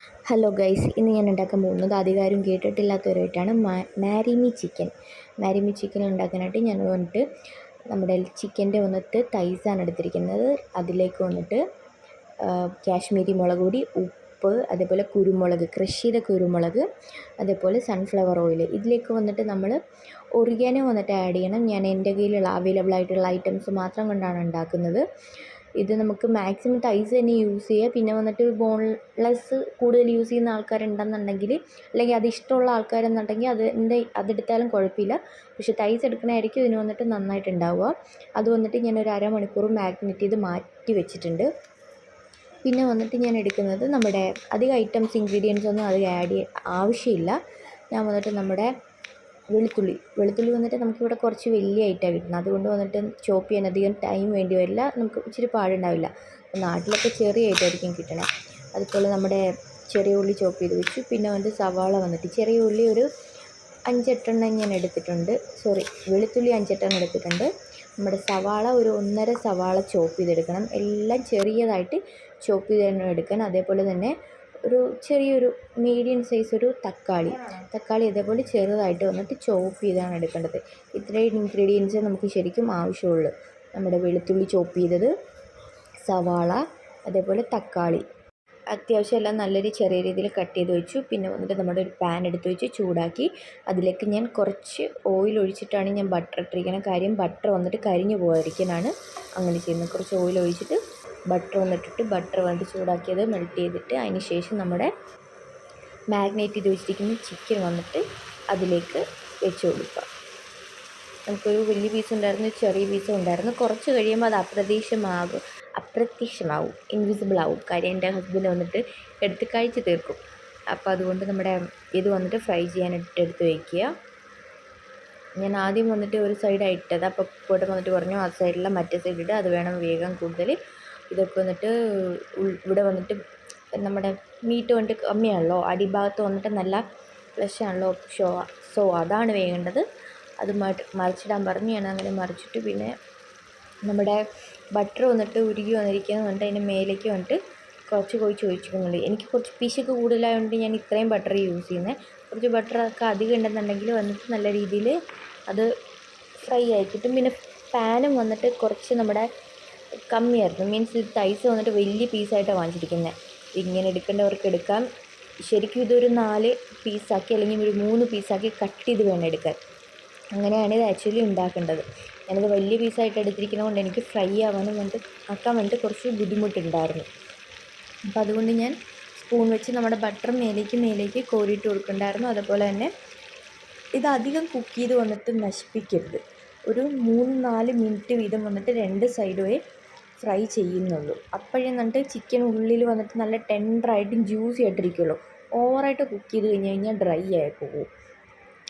Hello guys, ഇന്ന് ഞാൻ ഉണ്ടാക്കാൻ പോകുന്നത് അധികാരം കേട്ടിട്ടില്ലാത്തവരായിട്ടാണ് മാരിമി ചിക്കൻ. മാരിമി ചിക്കൻ ഉണ്ടാക്കാനായിട്ട് ഞാൻ വന്നിട്ട് നമ്മുടെ ചിക്കൻ്റെ വന്നിട്ട് തൈസാണ് എടുത്തിരിക്കുന്നത്. അതിലേക്ക് വന്നിട്ട് കാശ്മീരി മുളക് പൊടി, ഉപ്പ്, അതേപോലെ കുരുമുളക്, ക്രഷ് ചെയ്ത കുരുമുളക്, അതേപോലെ സൺഫ്ലവർ ഓയിൽ. ഇതിലേക്ക് വന്നിട്ട് നമ്മൾ ഒറിഗാനോ വന്നിട്ട് ആഡ് ചെയ്യണം. ഞാൻ എൻ്റെ കയ്യിലുള്ള അവൈലബിൾ ആയിട്ടുള്ള ഐറ്റംസ് മാത്രം കൊണ്ടാണ് ഉണ്ടാക്കുന്നത്. ഇത് നമുക്ക് മാക്സിമം തൈസ് തന്നെ യൂസ് ചെയ്യുക. പിന്നെ വന്നിട്ട് ബോൺലെസ് കൂടുതൽ യൂസ് ചെയ്യുന്ന ആൾക്കാരുണ്ടെന്നുണ്ടെങ്കിൽ, അല്ലെങ്കിൽ അത് ഇഷ്ടമുള്ള ആൾക്കാരെന്നുണ്ടെങ്കിൽ അതെടുത്താലും കുഴപ്പമില്ല. പക്ഷേ തൈസ് എടുക്കണമായിരിക്കും ഇതിന് വന്നിട്ട് നന്നായിട്ടുണ്ടാവുക. അത് വന്നിട്ട് ഞാനൊരു അരമണിക്കൂർ മാഗ്നേറ്റ് ചെയ്ത് മാറ്റി വെച്ചിട്ടുണ്ട്. പിന്നെ വന്നിട്ട് ഞാൻ എടുക്കുന്നത് നമ്മുടെ അധികം ഐറ്റംസ് ഇൻഗ്രീഡിയൻസ് ഒന്നും അത് ആഡ് ആവശ്യമില്ല. ഞാൻ വന്നിട്ട് നമ്മുടെ വെളുത്തുള്ളി വന്നിട്ട് നമുക്കിവിടെ കുറച്ച് വലിയ ഐറ്റമാണ് കിട്ടുന്നത്. അതുകൊണ്ട് വന്നിട്ട് ചോപ്പ് ചെയ്യാൻ അധികം ടൈം വേണ്ടി വരില്ല, നമുക്ക് ഇച്ചിരി പാടുണ്ടാവില്ല. നാട്ടിലൊക്കെ ചെറിയ ഐറ്റമായിരിക്കും കിട്ടണേ. അതുപോലെ നമ്മുടെ ചെറിയ ഉള്ളി ചോപ്പ് ചെയ്ത് വെച്ചു. പിന്നെ വന്നിട്ട് സവാള വന്നിട്ട് ചെറിയ ഉള്ളി ഒരു 5-8 ഞാൻ എടുത്തിട്ടുണ്ട്. വെളുത്തുള്ളി 5-8 എടുത്തിട്ടുണ്ട്. നമ്മുടെ സവാള ഒരു 1.5 സവാള ചോപ്പ് ചെയ്തെടുക്കണം. എല്ലാം ചെറിയതായിട്ട് ചോപ്പ് ചെയ്ത് തന്നെ എടുക്കണം. അതേപോലെ തന്നെ ഒരു ചെറിയൊരു മീഡിയം സൈസ് ഒരു തക്കാളി അതേപോലെ ചെറുതായിട്ട് വന്നിട്ട് ചോപ്പ് ചെയ്താണ് എടുക്കേണ്ടത്. ഇത്രയും ഇൻഗ്രീഡിയൻസേ നമുക്ക് ശരിക്കും ആവശ്യമുള്ളൂ. നമ്മുടെ വെളുത്തുള്ളി ചോപ്പ് ചെയ്തത്, സവാള, അതേപോലെ തക്കാളി, അത്യാവശ്യം എല്ലാം നല്ലൊരു ചെറിയ രീതിയിൽ കട്ട് ചെയ്ത് വെച്ചു. പിന്നെ വന്നിട്ട് നമ്മുടെ ഒരു പാൻ എടുത്ത് വെച്ച് ചൂടാക്കി അതിലേക്ക് ഞാൻ കുറച്ച് ഓയിൽ ഒഴിച്ചിട്ടാണ് ഞാൻ ബട്ടർ ഇട്ടിരിക്കുന്നത്. കാര്യം ബട്ടർ വന്നിട്ട് കരിഞ്ഞു പോകാതിരിക്കാനാണ് അങ്ങനെ ചെയ്യുന്നത്. കുറച്ച് ഓയിൽ ഒഴിച്ചിട്ട് ബട്ടർ വന്നിട്ട് ചൂടാക്കിയത് മെൽറ്റ് ചെയ്തിട്ട് അതിന് ശേഷം നമ്മുടെ മാഗ്നേറ്റ് ചെയ്ത് വെച്ചിരിക്കുന്ന ചിക്കൻ വന്നിട്ട് അതിലേക്ക് വെച്ച് കൊടുക്കുക. നമുക്കൊരു വലിയ പീസ് ഉണ്ടായിരുന്നു, ചെറിയ പീസും ഉണ്ടായിരുന്നു. കുറച്ച് കഴിയുമ്പോൾ അത് അപ്രത്യക്ഷമാവും, ഇൻവിസിബിൾ ആവും. കാര്യം എൻ്റെ ഹസ്ബൻഡ് വന്നിട്ട് എടുത്ത് കഴിച്ച് തീർക്കും. അപ്പോൾ അതുകൊണ്ട് നമ്മുടെ ഇത് വന്നിട്ട് ഫ്രൈ ചെയ്യാനായിട്ട് എടുത്ത് വയ്ക്കുക. ഞാൻ ആദ്യം വന്നിട്ട് ഒരു സൈഡാണ് ഇട്ടത്. അപ്പോൾ കൂടെ വന്നിട്ട് പറഞ്ഞു ആ സൈഡിലെ മറ്റേ സൈഡിട്ട് അത് വേണം വേഗം കൂടുതൽ. ഇതൊക്കെ വന്നിട്ട് ഇവിടെ വന്നിട്ട് നമ്മുടെ മീറ്റ് വന്നിട്ട് കമ്മിയാണല്ലോ, അടിഭാഗത്ത് വന്നിട്ട് നല്ല ഫ്ലഷ് ആണല്ലോ. സോ അതാണ് വേണ്ടത്. അത് മറിച്ചിടാൻ പറഞ്ഞ് ഞാൻ അങ്ങനെ മറിച്ചിട്ട് പിന്നെ നമ്മുടെ ബട്ടർ വന്നിട്ട് ഉരുകി വന്നിരിക്കുന്നത് കൊണ്ട് അതിന് മേലേക്ക് വന്നിട്ട് കുറച്ച് ഒഴിച്ചിരിക്കുന്നുണ്ട്. എനിക്ക് കുറച്ച് പിശുക്ക് കൂടുതലായതുകൊണ്ട് ഞാൻ ഇത്രയും ബട്ടർ യൂസ് ചെയ്യുന്നത്. കുറച്ച് ബട്ടറൊക്കെ അധികം ഉണ്ടെന്നുണ്ടെങ്കിൽ വന്നിട്ട് നല്ല രീതിയിൽ അത് ഫ്രൈ ആയി കിട്ടും. പിന്നെ പാനും വന്നിട്ട് കുറച്ച് നമ്മുടെ കമ്മിയായിരുന്നു. മീൻസ് ഇത് തൈസ് വന്നിട്ട് വലിയ പീസായിട്ടാണ് വാങ്ങിച്ചിരിക്കുന്നത്. ഇങ്ങനെ എടുക്കേണ്ടവർക്ക് എടുക്കാം. ശരിക്കും ഇതൊരു 4 പീസാക്കി അല്ലെങ്കിൽ ഒരു 3 പീസാക്കി കട്ട് ചെയ്ത് വേണം എടുക്കാൻ. അങ്ങനെയാണ് ഇത് ആക്ച്വലി ഉണ്ടാക്കേണ്ടത്. ഞാനത് വലിയ പീസായിട്ട് എടുത്തിരിക്കുന്നത് കൊണ്ട് എനിക്ക് ഫ്രൈ ആക്കാൻ വേണ്ടിയിട്ട് കുറച്ച് ബുദ്ധിമുട്ടുണ്ടായിരുന്നു. അപ്പോൾ അതുകൊണ്ട് ഞാൻ സ്പൂൺ വെച്ച് നമ്മുടെ ബട്ടർ മേലേക്ക് കോരിയിട്ട് കൊടുക്കണ്ടായിരുന്നു. അതുപോലെ തന്നെ ഇത് അധികം കുക്ക് ചെയ്ത് വന്നിട്ട് നശിപ്പിക്കരുത്. ഒരു 3-4 മിനിറ്റ് വീതം വന്നിട്ട് 2 സൈഡുമേ ഫ്രൈ ചെയ്യുന്നുള്ളൂ. അപ്പോഴേ വന്നിട്ട് ചിക്കൻ ഉള്ളിൽ വന്നിട്ട് നല്ല ടെൻഡറായിട്ടും ജ്യൂസി ആയിട്ടിരിക്കുള്ളൂ. ഓവറായിട്ട് കുക്ക് ചെയ്ത് കഴിഞ്ഞാൽ ഡ്രൈ ആയി പോകും.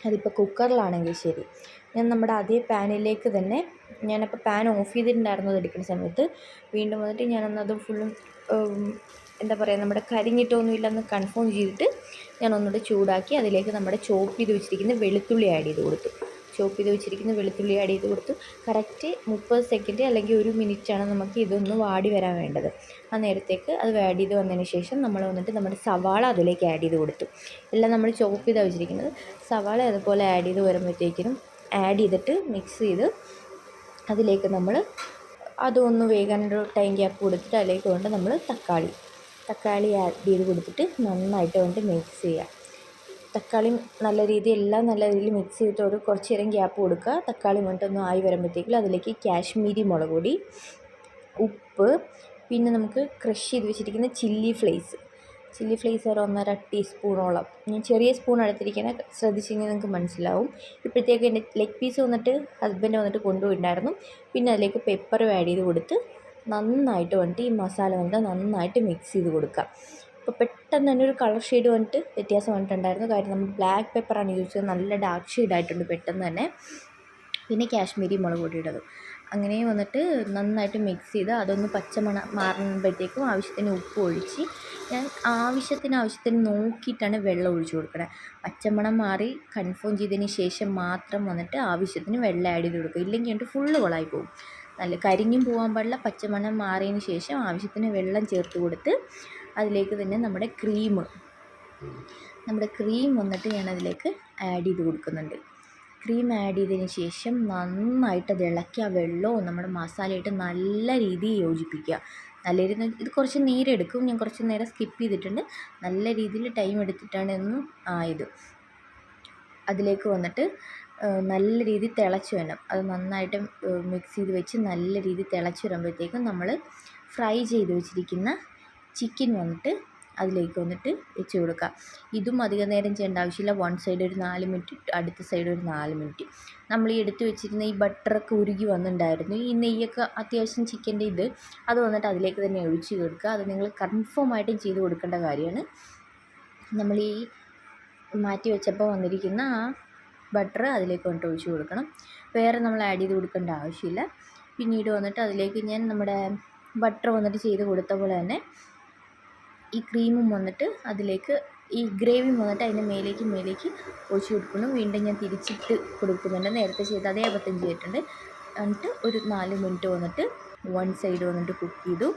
അതിപ്പോൾ കുക്കറിലാണെങ്കിൽ ശരി. ഞാൻ നമ്മുടെ അതേ പാനിലേക്ക് തന്നെ ഞാനപ്പോൾ പാൻ ഓഫ് ചെയ്തിട്ടുണ്ടായിരുന്നത് എടുക്കുന്ന സമയത്ത് വീണ്ടും വന്നിട്ട് ഞാനൊന്നത് ഫുള്ളും എന്താ പറയുക, നമ്മുടെ കരിഞ്ഞിട്ടൊന്നുമില്ലെന്ന് കൺഫേം ചെയ്തിട്ട് ഞാൻ ഒന്നുകൂടെ ചൂടാക്കി അതിലേക്ക് നമ്മുടെ ചോപ്പ് ചെയ്ത് വെച്ചിരിക്കുന്ന വെളുത്തുള്ളി ആഡ് ചെയ്ത് കൊടുത്തു. കറക്റ്റ് 30 സെക്കൻഡ് അല്ലെങ്കിൽ 1 മിനിറ്റാണ് നമുക്ക് ഇതൊന്ന് വാടി വരാൻ വേണ്ടത്. ആ നേരത്തേക്ക് അത് ആഡ് ചെയ്ത് വന്നതിന് ശേഷം നമ്മൾ വന്നിട്ട് നമ്മുടെ സവാള അതിലേക്ക് ആഡ് ചെയ്ത് കൊടുത്തു. എല്ലാം നമ്മൾ ചോപ്പ് ചെയ്താണ് വെച്ചിരിക്കുന്നത്. സവാള അതുപോലെ ആഡ് ചെയ്തിട്ട് മിക്സ് ചെയ്ത് അതിലേക്ക് നമ്മൾ അതൊന്ന് വേകാനൊരു ടൈം ഗ്യാപ്പ് കൊടുത്തിട്ട് അതിലേക്ക് കൊണ്ട് നമ്മൾ തക്കാളി ആഡ് ചെയ്ത് കൊടുത്തിട്ട് നന്നായിട്ട് കൊണ്ട് മിക്സ് ചെയ്യുക. തക്കാളി നല്ല രീതിയിൽ മിക്സ് ചെയ്തിട്ട് ഒരു കുറച്ച് നേരം ഗ്യാപ്പ് കൊടുക്കുക. തക്കാളി വന്നിട്ടൊന്ന് ആയി വരുമ്പോഴത്തേക്കും അതിലേക്ക് കാശ്മീരി മുളക് പൊടി, ഉപ്പ്, പിന്നെ നമുക്ക് ക്രഷ് ചെയ്ത് വെച്ചിരിക്കുന്ന ചില്ലി ഫ്ലേക്സ് ഒരു 1.5 ടീസ്പൂണോളം. ഞാൻ ചെറിയ സ്പൂൺ എടുത്തിരിക്കുന്നത്, ശ്രദ്ധിച്ചെങ്കിൽ നിങ്ങൾക്ക് മനസ്സിലാവും. ഇപ്പോഴത്തേക്ക് എൻ്റെ ലെഗ് പീസ് വന്നിട്ട് ഹസ്ബൻഡ് വന്നിട്ട് കൊണ്ടുപോയിട്ടുണ്ടായിരുന്നു. പിന്നെ അതിലേക്ക് പെപ്പറും ആഡ് ചെയ്ത് കൊടുത്ത് നന്നായിട്ട് വന്നിട്ട് ഈ മസാല വന്നിട്ട് നന്നായിട്ട് മിക്സ് ചെയ്ത് കൊടുക്കുക. അപ്പോൾ പെട്ടെന്ന് തന്നെ ഒരു കളർ ഷെയ്ഡ് വന്നിട്ട് വ്യത്യാസം വന്നിട്ടുണ്ടായിരുന്നു. കാര്യം നമ്മൾ ബ്ലാക്ക് പെപ്പറാണ് യൂസ് ചെയ്തത്. നല്ല ഡാർക്ക് ഷെയ്ഡായിട്ടുണ്ട് പെട്ടെന്ന് തന്നെ. പിന്നെ കാശ്മീരി മുളക് പൊടി ഇടും. അങ്ങനെ വന്നിട്ട് നന്നായിട്ട് മിക്സ് ചെയ്ത് അതൊന്ന് പച്ചമണം മാറുമ്പോഴത്തേക്കും ആവശ്യത്തിന് ഉപ്പ് ഒഴിച്ച് ഞാൻ ആവശ്യത്തിന് നോക്കിയിട്ടാണ് വെള്ളം ഒഴിച്ച് കൊടുക്കുന്നത്. പച്ചമണം മാറി കൺഫേം ചെയ്തതിന് ശേഷം മാത്രം വന്നിട്ട് ആവശ്യത്തിന് വെള്ളം ആഡ് ചെയ്ത് കൊടുക്കുക. ഇല്ലെങ്കിൽ എന്നിട്ട് ഫുള്ള് കൊളായി പോകും. നല്ല കരിഞ്ഞും പോകാൻ പാടില്ല. പച്ചമണം മാറിയതിന് ശേഷം ആവശ്യത്തിന് വെള്ളം ചേർത്ത് കൊടുത്ത് അതിലേക്ക് തന്നെ നമ്മുടെ ക്രീം നമ്മുടെ ക്രീം വന്നിട്ട് ഞാനതിലേക്ക് ആഡ് ചെയ്ത് കൊടുക്കുന്നുണ്ട്. ക്രീം ആഡ് ചെയ്തതിന് ശേഷം നന്നായിട്ട് അത് ഇളക്കി ആ വെള്ളവും നമ്മുടെ മസാലയിട്ട് നല്ല രീതിയിൽ യോജിപ്പിക്കുക. നല്ല രീതിയിൽ ഇത് കുറച്ച് നേരെടുക്കും, ഞാൻ കുറച്ച് നേരം സ്കിപ്പ് ചെയ്തിട്ടുണ്ട്. നല്ല രീതിയിൽ ടൈം എടുത്തിട്ടാണ് ഇന്ന് ആയത്. അതിലേക്ക് വന്നിട്ട് നല്ല രീതിയിൽ തിളച്ച് വരണം. അത് നന്നായിട്ട് മിക്സ് ചെയ്ത് വെച്ച് നല്ല രീതിയിൽ തിളച്ച് വരുമ്പോഴത്തേക്കും നമ്മൾ ഫ്രൈ ചെയ്ത് വെച്ചിരിക്കുന്ന ചിക്കൻ വന്നിട്ട് അതിലേക്ക് വന്നിട്ട് വെച്ച് കൊടുക്കുക. ഇതും അധികം നേരം ചെയ്യേണ്ട ആവശ്യമില്ല. വൺ സൈഡ് ഒരു 4 മിനിറ്റ്, അടുത്ത സൈഡ് ഒരു 4 മിനിറ്റ്. നമ്മൾ ഈ എടുത്ത് വെച്ചിരുന്ന ഈ ബട്ടറൊക്കെ ഉരുകി വന്നിട്ടുണ്ടായിരുന്നു. ഈ നെയ്യൊക്കെ അത്യാവശ്യം ചിക്കൻ്റെ അത് വന്നിട്ട് അതിലേക്ക് തന്നെ ഒഴിച്ച് കൊടുക്കുക. അത് നിങ്ങൾ കൺഫേം ആയിട്ടും ചെയ്ത് കൊടുക്കേണ്ട കാര്യമാണ്. നമ്മൾ ഈ മാറ്റി വെച്ചപ്പോൾ വന്നിരിക്കുന്ന ആ ബട്ടർ അതിലേക്ക് വന്നിട്ട് ഒഴിച്ച് കൊടുക്കണം. വേറെ നമ്മൾ ആഡ് ചെയ്ത് കൊടുക്കേണ്ട ആവശ്യമില്ല. പിന്നീട് വന്നിട്ട് അതിലേക്ക് ഞാൻ നമ്മുടെ ബട്ടർ വന്നിട്ട് ചെയ്ത് കൊടുത്ത പോലെ തന്നെ ഈ ക്രീമും വന്നിട്ട് അതിലേക്ക് ഈ ഗ്രേവിയും വന്നിട്ട് അതിൻ്റെ മേലേക്ക് ഒഴിച്ച് കൊടുക്കണം. വീണ്ടും ഞാൻ തിരിച്ചിട്ട് കൊടുക്കുന്നുണ്ട്. നേരത്തെ ചെയ്ത് അതേ അബദ്ധം ചെയ്തിട്ടുണ്ട്. എന്നിട്ട് ഒരു 4 മിനിറ്റ് വന്നിട്ട് വൺ സൈഡ് വന്നിട്ട് കുക്ക് ചെയ്തു.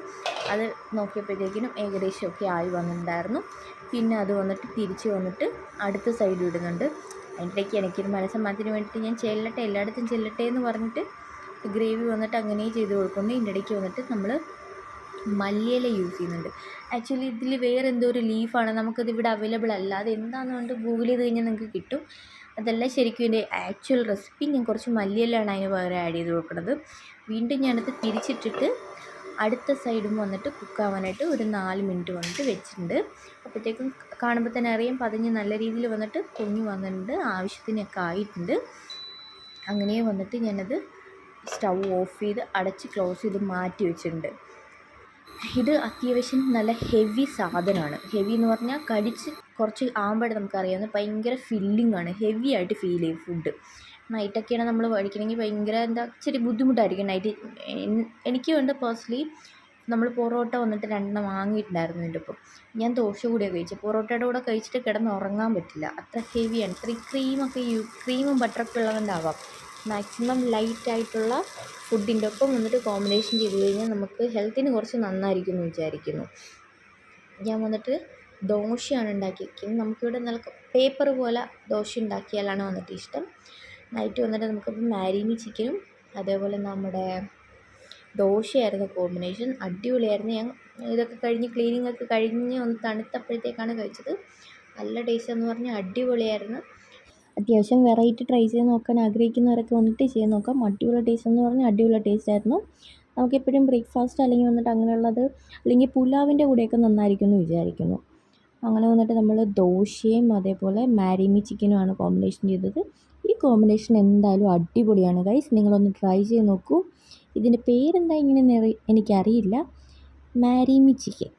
അത് നോക്കിയപ്പോഴത്തേക്കിനും ഏകദേശമൊക്കെ ആയി വന്നിട്ടുണ്ടായിരുന്നു. പിന്നെ അത് വന്നിട്ട് തിരിച്ച് വന്നിട്ട് അടുത്ത സൈഡ് ഇടുന്നുണ്ട്. അതിൻ്റെ ഇടയ്ക്ക് എനിക്കൊരു മനസ്സമാധാനത്തിന് വേണ്ടിയിട്ട് ഞാൻ ചെല്ലട്ടെ, എല്ലായിടത്തും ചെല്ലട്ടെ എന്ന് പറഞ്ഞിട്ട് ഗ്രേവി വന്നിട്ട് അങ്ങനെ ചെയ്ത് കൊടുക്കുന്നു. ഇതിൻ്റെ ഇടയ്ക്ക് വന്നിട്ട് നമ്മൾ മല്ലിയില യൂസ് ചെയ്യുന്നുണ്ട്. ആക്ച്വലി ഇതിൽ വേറെ എന്തോ ഒരു ലീഫാണ്, നമുക്കത് ഇവിടെ അവൈലബിൾ അല്ല. അത് എന്താണെന്ന് പറഞ്ഞിട്ട് ഗൂഗിൾ ചെയ്ത് കഴിഞ്ഞാൽ നിങ്ങൾക്ക് കിട്ടും. അതല്ല ശരിക്കും ഇതിൻ്റെ ആക്ച്വൽ റെസിപ്പി. ഞാൻ കുറച്ച് മല്ലിയിലയാണ് അതിന് പകരം ആഡ് ചെയ്ത് കൊടുക്കുന്നത്. വീണ്ടും ഞാനത് തിരിച്ചിട്ടിട്ട് അടുത്ത സൈഡും വന്നിട്ട് കുക്കാവാനായിട്ട് ഒരു 4 മിനിറ്റ് വന്നിട്ട് വെച്ചിട്ടുണ്ട്. അപ്പോഴത്തേക്കും കാണുമ്പോൾ തന്നെ അറിയാം പതിഞ്ഞ് നല്ല രീതിയിൽ വന്നിട്ട് പൊങ്ങി വന്നിട്ടുണ്ട്, ആവശ്യത്തിനൊക്കെ ആയിട്ടുണ്ട്. അങ്ങനെ വന്നിട്ട് ഞാനത് സ്റ്റൗ ഓഫ് ചെയ്ത് അടച്ച് ക്ലോസ് ചെയ്ത് മാറ്റി വെച്ചിട്ടുണ്ട്. ഇത് അത്യാവശ്യം നല്ല ഹെവി സാധനമാണ്. ഹെവി എന്ന് പറഞ്ഞാൽ കടിച്ച് കുറച്ച് ആകുമ്പോഴേ നമുക്കറിയാവുന്ന ഭയങ്കര ഫില്ലിംഗ് ആണ്, ഹെവി ആയിട്ട് ഫീൽ ചെയ്യും ഫുഡ്. നൈറ്റൊക്കെയാണ് നമ്മൾ കഴിക്കണമെങ്കിൽ ഭയങ്കര ഇച്ചിരി ബുദ്ധിമുട്ടായിരിക്കും നൈറ്റ്. എനിക്ക് വേണ്ട പേഴ്സണലി നമ്മൾ പൊറോട്ട വന്നിട്ട് 2 വാങ്ങിയിട്ടുണ്ടായിരുന്നു എൻ്റെ ഒപ്പം. ഞാൻ ദോശ കൂടിയാണ് കഴിച്ചത്. പൊറോട്ടയുടെ കൂടെ കഴിച്ചിട്ട് കിടന്ന് ഉറങ്ങാൻ പറ്റില്ല, അത്ര ഹെവിയാണ്. ഇത്രയും ക്രീമും ബട്ടറൊക്കെ ഉള്ളതുകൊണ്ടാവാം. മാക്സിമം ലൈറ്റായിട്ടുള്ള ഫുഡിൻ്റെ ഒപ്പം വന്നിട്ട് കോമ്പിനേഷൻ ചെയ്ത് കഴിഞ്ഞാൽ നമുക്ക് ഹെൽത്തിന് കുറച്ച് നന്നായിരിക്കും എന്ന് വിചാരിക്കുന്നു. ഞാൻ വന്നിട്ട് ദോശയാണ് ഉണ്ടാക്കിയിരിക്കുന്നത്. നമുക്കിവിടെ നല്ല പേപ്പർ പോലെ ദോശ ഉണ്ടാക്കിയാലാണ് വന്നിട്ട് ഇഷ്ടം. നൈറ്റ് വന്നിട്ട് നമുക്കിപ്പോൾ മാരിനി ചിക്കനും അതേപോലെ നമ്മുടെ ദോശയായിരുന്നു കോമ്പിനേഷൻ. അടിപൊളിയായിരുന്നു. ഞാൻ ഇതൊക്കെ കഴിഞ്ഞ് ക്ലീനിങ് ഒക്കെ കഴിഞ്ഞ് ഒന്ന് തണുത്തപ്പോഴത്തേക്കാണ് കഴിച്ചത്. നല്ല ടേസ്റ്റ് എന്ന് പറഞ്ഞാൽ അടിപൊളിയായിരുന്നു. അത്യാവശ്യം വെറൈറ്റി ട്രൈ ചെയ്ത് നോക്കാൻ ആഗ്രഹിക്കുന്നവരൊക്കെ വന്നിട്ട് ചെയ്ത് നോക്കാം. അടിപൊളി ടേസ്റ്റ് എന്ന് പറഞ്ഞാൽ അടിപൊളി ടേസ്റ്റ് ആയിരുന്നു. നമുക്കെപ്പോഴും ബ്രേക്ക്ഫാസ്റ്റ് അല്ലെങ്കിൽ വന്നിട്ട് അങ്ങനെയുള്ളത് അല്ലെങ്കിൽ പുലാവിൻ്റെ കൂടെയൊക്കെ നന്നായിരിക്കും എന്ന് വിചാരിക്കുന്നു. അങ്ങനെ വന്നിട്ട് നമ്മൾ ദോശയും അതേപോലെ മാരിനി ചിക്കനുമാണ് കോമ്പിനേഷൻ ചെയ്തത്. ഈ കോമ്പിനേഷൻ എന്തായാലും അടിപൊളിയാണ് ഗൈസ്, നിങ്ങളൊന്ന് ട്രൈ ചെയ്ത് നോക്കൂ. ഇതിൻ്റെ പേരെന്താ ഇങ്ങനെ എനിക്കറിയില്ല. മാരിനി ചിക്കൻ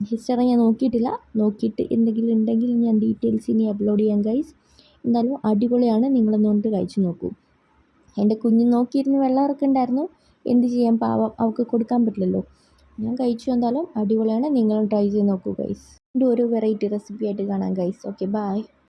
ഹിസ്റ്ററി ഞാൻ നോക്കിയിട്ടില്ല. നോക്കിയിട്ട് എന്തെങ്കിലും ഉണ്ടെങ്കിൽ ഞാൻ ഡീറ്റെയിൽസ് ഇനി അപ്ലോഡ് ചെയ്യാം ഗൈസ്. എന്തായാലും അടിപൊളിയാണ്, നിങ്ങളൊന്ന് കൊണ്ട് കഴിച്ച് നോക്കൂ. എൻ്റെ കുഞ്ഞ് നോക്കിയിരുന്ന് വെള്ളം ഇറക്കുന്നുണ്ടായിരുന്നു. എന്ത് ചെയ്യാൻ, പാവം, അവൾക്ക് കൊടുക്കാൻ പറ്റില്ലല്ലോ. ഞാൻ കഴിച്ചു. എന്തായാലും അടിപൊളിയാണ്, നിങ്ങളും ട്രൈ ചെയ്ത് നോക്കൂ ഗൈസ്. വീണ്ടും ഒരു വെറൈറ്റി റെസിപ്പി ആയിട്ട് കാണാം ഗൈസ്. Okay, by.